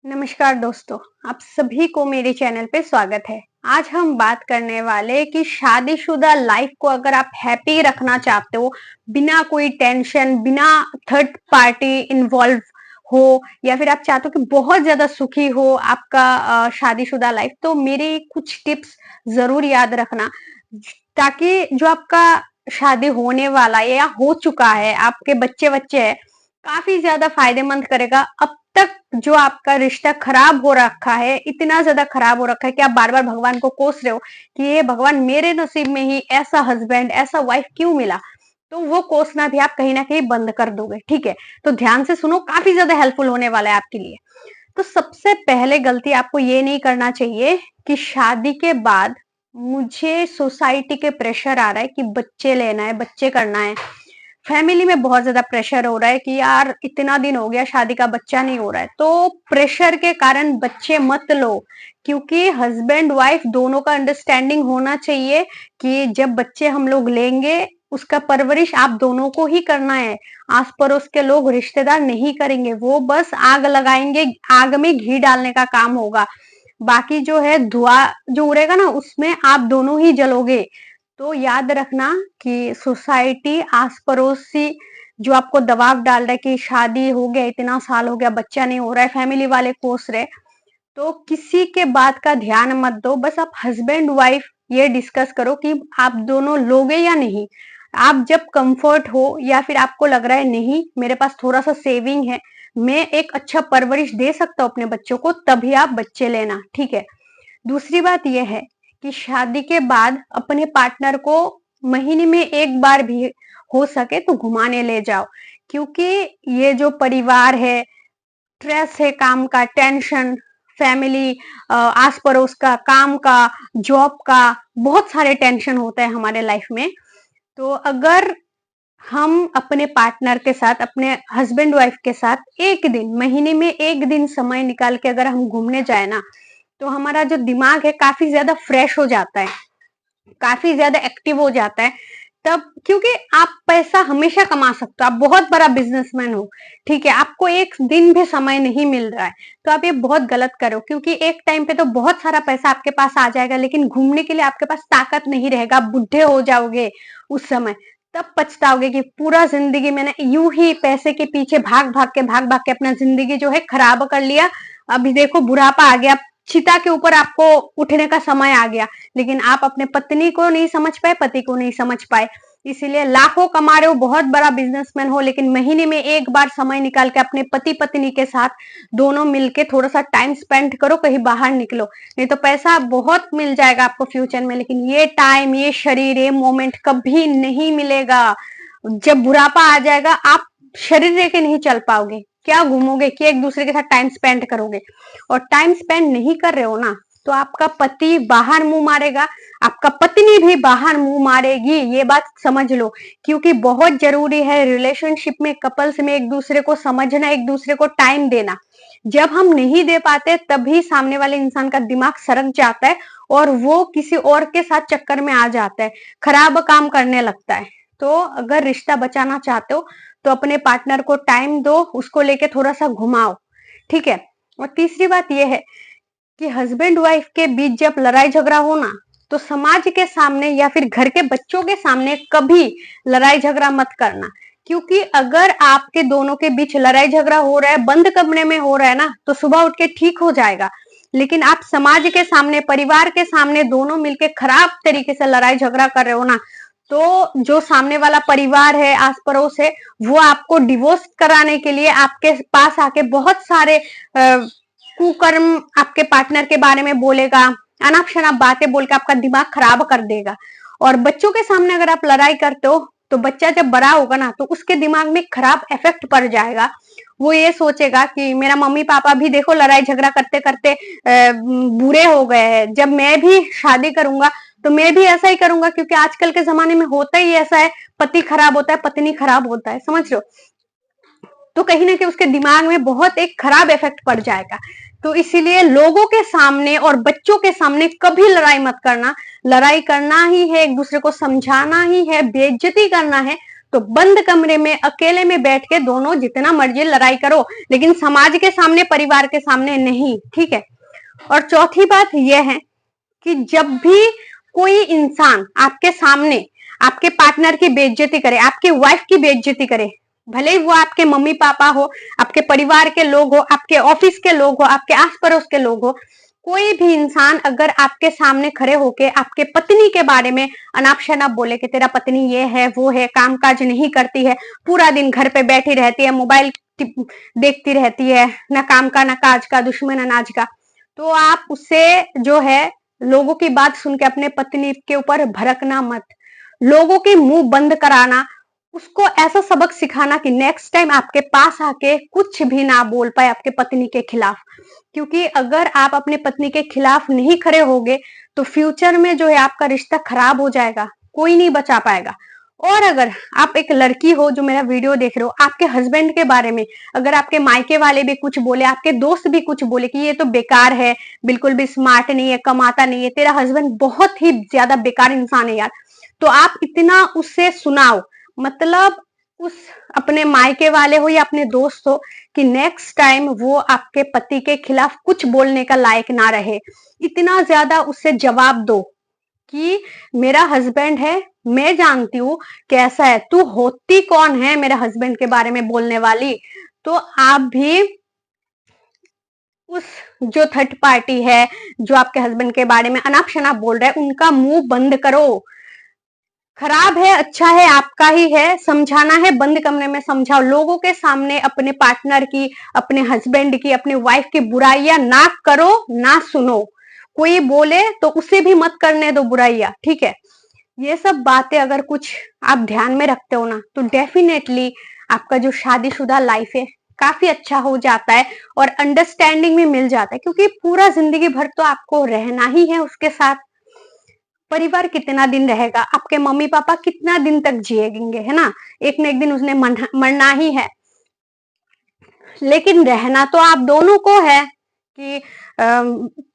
नमस्कार दोस्तों, आप सभी को मेरे चैनल पे स्वागत है। आज हम बात करने वाले कि शादीशुदा लाइफ को अगर आप हैप्पी रखना चाहते हो, बिना कोई टेंशन, बिना थर्ड पार्टी इन्वॉल्व हो या फिर आप चाहते हो कि बहुत ज़्यादा सुखी हो आपका शादीशुदा लाइफ, तो मेरे कुछ टिप्स ज़रूर याद रखना, ताकि जो आपका शादी होने वाला है या हो चुका है, आपके बच्चे-वच्चे हैं, काफ़ी ज़्यादा फ़ायदेमंद करेगा। अब तक जो आपका रिश्ता खराब हो रखा है, इतना ज़्यादा खराब हो रखा है कि आप बार-बार भगवान को कोस रहे हो कि ये भगवान मेरे नसीब में ही ऐसा हस्बैंड, ऐसा वाइफ क्यों मिला? तो वो कोसना भी आप कहीं न कहीं बंद कर दोगे, ठीक है? तो ध्यान से सुनो, काफ़ी ज़्यादा हेल्पफुल होने वाला है आपके लिए। तो सबसे पहले गलती आपको ये नहीं करना चाहिए कि शादी के बाद मुझे सोसाइटी के प्रेशर आ रहा है कि बच्चे लेना है, बच्चे करना है। फैमिली में बहुत ज़्यादा प्रेशर हो रहा है कि यार इतना दिन हो गया शादी का बच्चा नहीं हो रहा है, तो प्रेशर के कारण बच्चे मत लो, क्योंकि हस्बैंड वाइफ दोनों का अंडरस्टैंडिंग होना चाहिए कि जब बच्चे हम लोग लेंगे, उसका परवरिश आप दोनों को ही करना है। आस पड़ोस के लोग, रिश्तेदार नहीं करेंगे, वो बस आग लगाएंगे, आग में घी डालने का काम होगा। बाकी जो है धुआं जो उड़ेगा ना, उसमें आप दोनों ही जलोगे। तो याद रखना कि सोसाइटी, आस पड़ोसी जो आपको दबाव डाल रहा है कि शादी हो गया, इतना साल हो गया, बच्चा नहीं हो रहा है, फैमिली वाले कोस रहे, तो किसी के बात का ध्यान मत दो। बस आप हस्बैंड वाइफ ये डिस्कस करो कि आप दोनों लोगे या नहीं। आप जब कंफर्ट हो या फिर आपको लग रहा है नहीं, मेरे पास थोड़ा सा सेविंग है, मैं एक अच्छा परवरिश दे सकता हूँ अपने बच्चों को, तभी आप बच्चे लेना, ठीक है? दूसरी बात यह है कि शादी के बाद अपने पार्टनर को महीने में एक बार भी हो सके तो घुमाने ले जाओ, क्योंकि ये जो परिवार है, स्ट्रेस है, काम का टेंशन, फैमिली, आस पड़ोस का, काम का, जॉब का, बहुत सारे टेंशन होते हैं हमारे लाइफ में। तो अगर हम अपने पार्टनर के साथ, अपने हस्बैंड वाइफ के साथ एक दिन, महीने में एक दिन समय निकाल के अगर हम घूमने जाए ना, तो हमारा जो दिमाग है काफी ज्यादा फ्रेश हो जाता है, काफी ज्यादा एक्टिव हो जाता है। तब क्योंकि आप पैसा हमेशा कमा सकते हो, आप बहुत बड़ा बिजनेसमैन हो, ठीक है? आपको एक दिन भी समय नहीं मिल रहा है, तो आप ये बहुत गलत करो, क्योंकि एक टाइम पे तो बहुत सारा पैसा आपके पास आ जाएगा, लेकिन घूमने के लिए आपके पास ताकत नहीं रहेगा, आप बुढ़े हो जाओगे उस समय। तब पछताओगे कि पूरा जिंदगी मैंने यूं ही पैसे के पीछे भाग भाग के अपना जिंदगी जो है खराब कर लिया। अभी देखो बुढ़ापा आ गया, चिता के ऊपर आपको उठने का समय आ गया, लेकिन आप अपने पत्नी को नहीं समझ पाए, पति को नहीं समझ पाए। इसीलिए लाखों कमा रहे हो, बहुत बड़ा बिजनेसमैन हो, लेकिन महीने में एक बार समय निकाल के अपने पति पत्नी के साथ दोनों मिलके थोड़ा सा टाइम स्पेंड करो, कहीं बाहर निकलो। नहीं तो पैसा बहुत मिल जाएगा आपको फ्यूचर में, लेकिन ये टाइम, ये शरीर, ये मोमेंट कभी नहीं मिलेगा। जब बुढ़ापा आ जाएगा, आप शरीर लेके नहीं चल पाओगे, क्या घूमोगे, क्या एक दूसरे के साथ टाइम स्पेंड करोगे? और टाइम स्पेंड नहीं कर रहे हो ना, तो आपका पति बाहर मुंह मारेगा, आपका पत्नी भी बाहर मुंह मारेगी, ये बात समझ लो। क्योंकि बहुत जरूरी है रिलेशनशिप में, कपल्स में, एक दूसरे को समझना, एक दूसरे को टाइम देना। जब हम नहीं दे पाते, तभी सामने वाले इंसान का दिमाग सरक जाता है और वो किसी और के साथ चक्कर में आ जाता है, खराब काम करने लगता है। तो अगर रिश्ता बचाना चाहते हो, तो अपने पार्टनर को टाइम दो, उसको लेके थोड़ा सा घुमाओ, ठीक है? और तीसरी बात यह है कि हस्बैंड वाइफ के बीच जब लड़ाई झगड़ा हो ना, तो समाज के सामने या फिर घर के बच्चों के सामने कभी लड़ाई झगड़ा मत करना। क्योंकि अगर आपके दोनों के बीच लड़ाई झगड़ा हो रहा है, बंद कमरे में हो रहा है ना, तो सुबह उठ के ठीक हो जाएगा। लेकिन आप समाज के सामने, परिवार के सामने दोनों मिलके खराब तरीके से लड़ाई झगड़ा कर रहे हो ना, तो जो सामने वाला परिवार है, आस पड़ोस है, वो आपको डिवोर्स कराने के लिए आपके पास आके बहुत सारे कुकर्म आपके पार्टनर के बारे में बोलेगा, अनाप शनाप बातें बोल के आपका दिमाग खराब कर देगा। और बच्चों के सामने अगर आप लड़ाई करते हो, तो बच्चा जब बड़ा होगा ना, तो उसके दिमाग में खराब इफेक्ट पड़ जाएगा। वो ये सोचेगा कि मेरा मम्मी पापा भी देखो लड़ाई झगड़ा करते करते बुरे हो गए हैं, जब मैं भी शादी करूंगा तो मैं भी ऐसा ही करूंगा, क्योंकि आजकल के जमाने में होता ही ऐसा है, पति खराब होता है, पत्नी खराब होता है, समझ रहे हो? तो कहीं ना कहीं उसके दिमाग में बहुत एक खराब इफेक्ट पड़ जाएगा। तो इसीलिए लोगों के सामने और बच्चों के सामने कभी लड़ाई मत करना। लड़ाई करना ही है, एक दूसरे को समझाना ही है, बेइज्जती करना है, तो बंद कमरे में अकेले में बैठ के दोनों जितना मर्जी लड़ाई करो, लेकिन समाज के सामने, परिवार के सामने नहीं, ठीक है। और चौथी बात यह है कि जब भी कोई इंसान आपके सामने आपके पार्टनर की बेइज्जती करे, आपकी वाइफ की बेइज्जती करे, भले ही वो आपके मम्मी पापा हो, आपके परिवार के लोग हो, आपके ऑफिस के लोग हो, आपके आस पड़ोस के लोग हो, कोई भी इंसान अगर आपके सामने खड़े होके आपके पत्नी के बारे में अनाप शनाप बोले कि तेरा पत्नी ये है वो है, काम काज नहीं करती है, पूरा दिन घर पे बैठी रहती है, मोबाइल देखती रहती है, ना काम का ना काज का, दुश्मन अनाज का, तो आप उससे जो है लोगों की बात सुन के अपने पत्नी के ऊपर भड़कना मत। लोगों के मुंह बंद कराना, उसको ऐसा सबक सिखाना कि नेक्स्ट टाइम आपके पास आके कुछ भी ना बोल पाए आपके पत्नी के खिलाफ। क्योंकि अगर आप अपने पत्नी के खिलाफ नहीं खड़े होगे तो फ्यूचर में जो है आपका रिश्ता खराब हो जाएगा, कोई नहीं बचा पाएगा। और अगर आप एक लड़की हो जो मेरा वीडियो देख रहे हो, आपके हस्बैंड के बारे में अगर आपके मायके वाले भी कुछ बोले, आपके दोस्त भी कुछ बोले कि ये तो बेकार है, बिल्कुल भी स्मार्ट नहीं है, कमाता नहीं है, तेरा हस्बैंड बहुत ही ज्यादा बेकार इंसान है यार, तो आप इतना उससे सुनाओ, मतलब उस अपने मायके वाले हो या अपने दोस्त हो, कि नेक्स्ट टाइम वो आपके पति के खिलाफ कुछ बोलने का लायक ना रहे। इतना ज्यादा उससे जवाब दो कि मेरा हस्बैंड है, मैं जानती हूँ कैसा है, तू होती कौन है मेरे हस्बैंड के बारे में बोलने वाली। तो आप भी उस जो थर्ड पार्टी है जो आपके हस्बैंड के बारे में अनाप शनाप बोल रहा है, उनका मुंह बंद करो। खराब है अच्छा है आपका ही है, समझाना है बंद कमरे में समझाओ। लोगों के सामने अपने पार्टनर की, अपने हस्बैंड की, अपने वाइफ की बुराइयां ना करो, ना सुनो। कोई बोले तो उसे भी मत करने दो बुराइयां, ठीक है। ये सब बातें अगर कुछ आप ध्यान में रखते हो ना, तो डेफिनेटली आपका जो शादीशुदा लाइफ है काफी अच्छा हो जाता है और अंडरस्टैंडिंग भी मिल जाता है, क्योंकि पूरा जिंदगी भर तो आपको रहना ही है उसके साथ। परिवार कितना दिन रहेगा, आपके मम्मी पापा कितना दिन तक जिएंगे, है ना, एक न एक दिन उसने मरना ही है। लेकिन रहना तो आप दोनों को है कि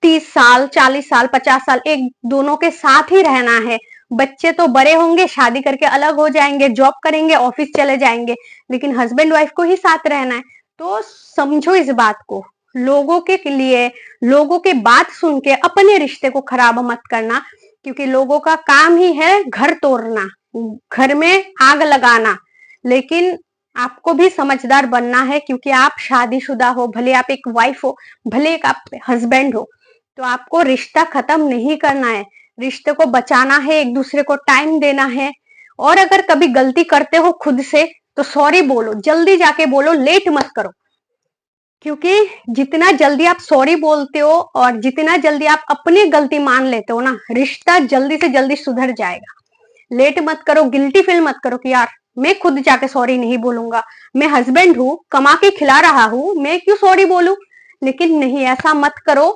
30 साल, 40 साल, 50 साल एक दोनों के साथ ही रहना है। बच्चे तो बड़े होंगे, शादी करके अलग हो जाएंगे, जॉब करेंगे, ऑफिस चले जाएंगे, लेकिन हस्बैंड वाइफ को ही साथ रहना है। तो समझो इस बात को, लोगों के लिए, लोगों के बात सुन के अपने रिश्ते को खराब मत करना, क्योंकि लोगों का काम ही है घर तोड़ना, घर में आग लगाना। लेकिन आपको भी समझदार बनना है, क्योंकि आप शादीशुदा हो, भले आप एक वाइफ हो, भले एक आप हस्बैंड हो, तो आपको रिश्ता खत्म नहीं करना है, रिश्ते को बचाना है, एक दूसरे को टाइम देना है। और अगर कभी गलती करते हो खुद से तो सॉरी बोलो, जल्दी जाके बोलो, लेट मत करो। क्योंकि जितना जल्दी आप सॉरी बोलते हो और जितना जल्दी आप अपनी गलती मान लेते हो ना, रिश्ता जल्दी से जल्दी सुधर जाएगा। लेट मत करो, गिल्टी फील मत करो कि यार मैं खुद जाके सॉरी नहीं बोलूंगा, मैं हस्बैंड हूं, कमा के खिला रहा हूं, मैं क्यों सॉरी बोलूं। लेकिन नहीं, ऐसा मत करो।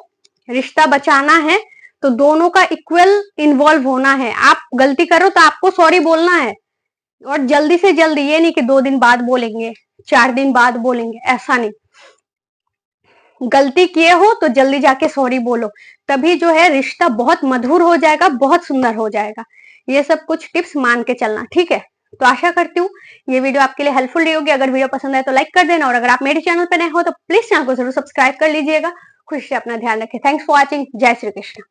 रिश्ता बचाना है तो दोनों का इक्वल इन्वॉल्व होना है। आप गलती करो तो आपको सॉरी बोलना है, और जल्दी से जल्दी, ये नहीं कि 2 दिन बाद बोलेंगे, 4 दिन बाद बोलेंगे, ऐसा नहीं। गलती किए हो तो जल्दी जाके सॉरी बोलो, तभी जो है रिश्ता बहुत मधुर हो जाएगा, बहुत सुंदर हो जाएगा। ये सब कुछ टिप्स मान के चलना, ठीक है। तो आशा करती हूँ ये वीडियो आपके लिए हेल्पफुल रही होगी। अगर वीडियो पसंद आए तो लाइक कर देना, और अगर आप मेरे चैनल पर नए हो तो प्लीज चैनल को जरूर सब्सक्राइब कर लीजिएगा। खुश से अपना ध्यान रखें। Thanks for watching. जय श्री कृष्ण।